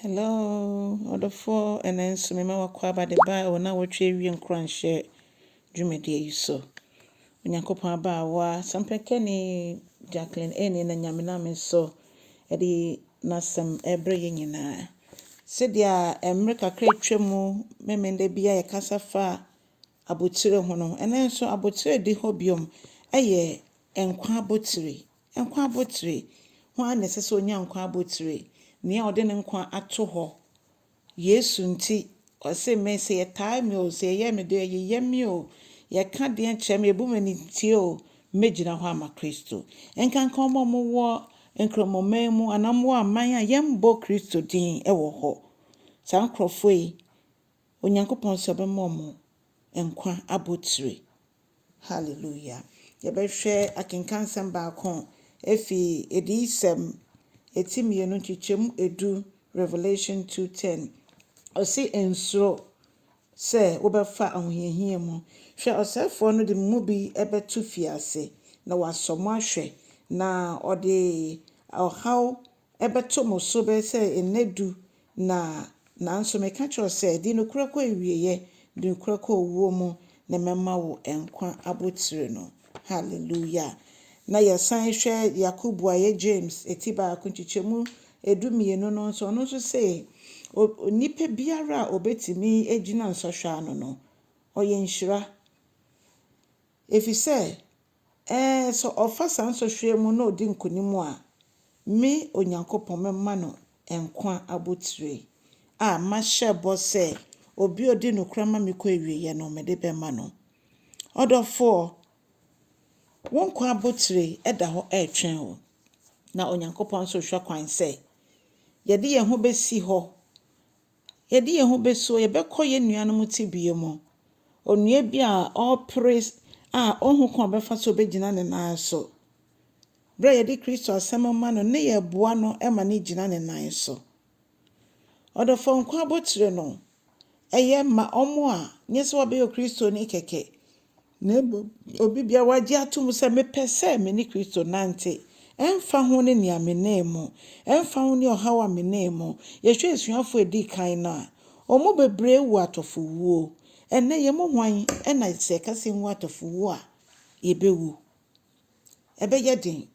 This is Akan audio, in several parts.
Hello, Odofo, and then Sumima Wakwaba de Ba, or now what you and share Jumedi so. Unyankopon ba wa Sampekeni Jacqueline Eni na Yaminam so Eddie Nasam Ebre Yina. Sedia America crate tremu, memende bia ya kasafa abotire hono, and then so abotire di hobium, aye, enkwa abotire, enkwa abotire, one necessary nkwa abotire. Nia ode ne nkwa ato ho Yesu nti ose me se ye time o se ye me de ye me o ye ka de enche me ebu mani nti o megina ho ama Kristo enkanka omo mo wo enkromoma mu anam wo aman a yembo Kristo din e wo ho san krofo yi onyankopon so be mo enkwa abotire hallelujah ye be hwe akenkan sem ba kon efi edisem etimienu chichemu edu Revelation 2:10 osi ensuro se wobefa ahohiahia mu hwe osefo no de mu bi ebetu fiase na wasomo ahwe na ode ohaw ebeto mo so be se enedu na nanso meka cho se di no kura kwa ewieye di kura kwa owuo mu na mema wo enkwa abotire no hallelujah na yesan hwe Yakobo aye James etiba akunchichemu edumienu no nso no so say nipa biara obetimi ejina nsɔhwa no no oye nhyira efise so ofa sansɔhwe mu na odi nkonimu a me onyankopɔn memma no enkwa abotire a mahye bo se obi odi no krama me kɔ ewiye no me de bema no odofo wonkwa abotire eda ho etwen ho na onyankopɔn so hwa kwan se yede ye ho besi ho yede ye ho beso ye bekɔ ye nuanom tibie mu onua bi a opres a ohu kon befa so begina ne nan so bra yede Kristo asɛm ma no ne ye boa no ema ne gina ne nan so odofo nkwa abotire no eye ma omo a nyese wo be yo Kristo ni keke na obi bia waje atum se mepese me ni Kristo nante emfa ho ne nia menemu emfa ho ne ohawa menemu yehwe esuafo edi kan na omo bebre wu atofowuo enne ye mo hwan ena se kase wu atofowuo a yebewu ebe yedin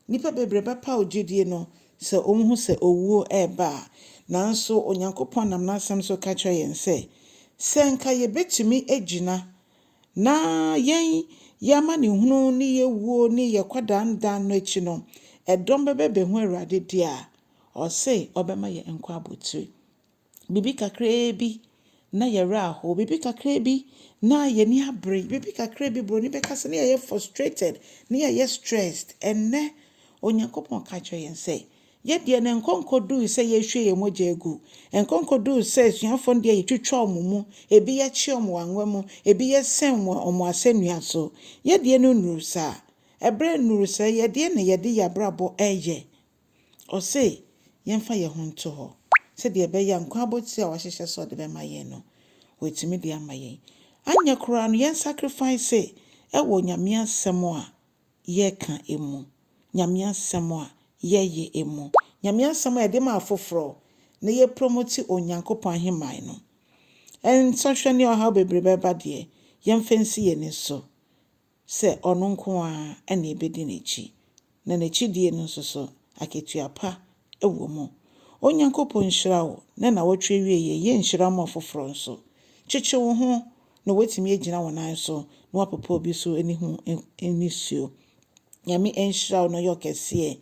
nipa bebre bapa ogidie no se omhu se owuo eba nanso onyankopɔn nam nasem so ka kye yen se senka ye betumi egina na yen yama ne hunu ne yewuo ne ye kwadandan no echi no edom bebe hu Awurade dia o se obema ye enkwa abotire bibi kakra bi na ye raho bibi kakra bi na ye ni abre bibi kakra bi bro ni be kase ne ye frustrated ne ye stressed enne onyankopɔn ka kye yen se ye de ne nkonkodu se ye hwe ye moja egu enkonkodu se suafo de ye twitwa omumu ebi ye chi omo anwa mu ebi ye sen omo asenua so ye de no nurusa ebre nurusa ye de ne ye de yabrabo eye o se yemfa ye ho nto ho se de be ya nkwa abotire a wahyehyɛ so de be ma ye no wetimi de ama ye anya kura no yen sacrifice wo nyame asɛm a ye ka emu nyame asɛm a ye ye emu nyame asɛm a de ma afoforo na ye promote onyankopɔn aheman no en sɔhwɛ ne oha bebre beba de yemfansi ye ne so se ono nko a ene ebedi n'echi na n'echi die no so aketua pa ewo mu onyankopɔn hyira wo na wotwe wie ye nhyira ma afoforo nso kyekye wo ho na wetimi agina wo nan so na wapopo obi so eni ho enisuo nyame enhyira wo no yokese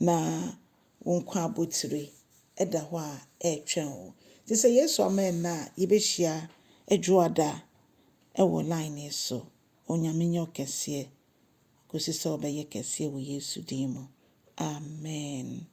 na wonkwa abotire eda ho a etwen wo ti se Yesu amen na yebehia adwoada ewo line so onyame nyokese kosisa obeye kese wo Yesu din mu amen.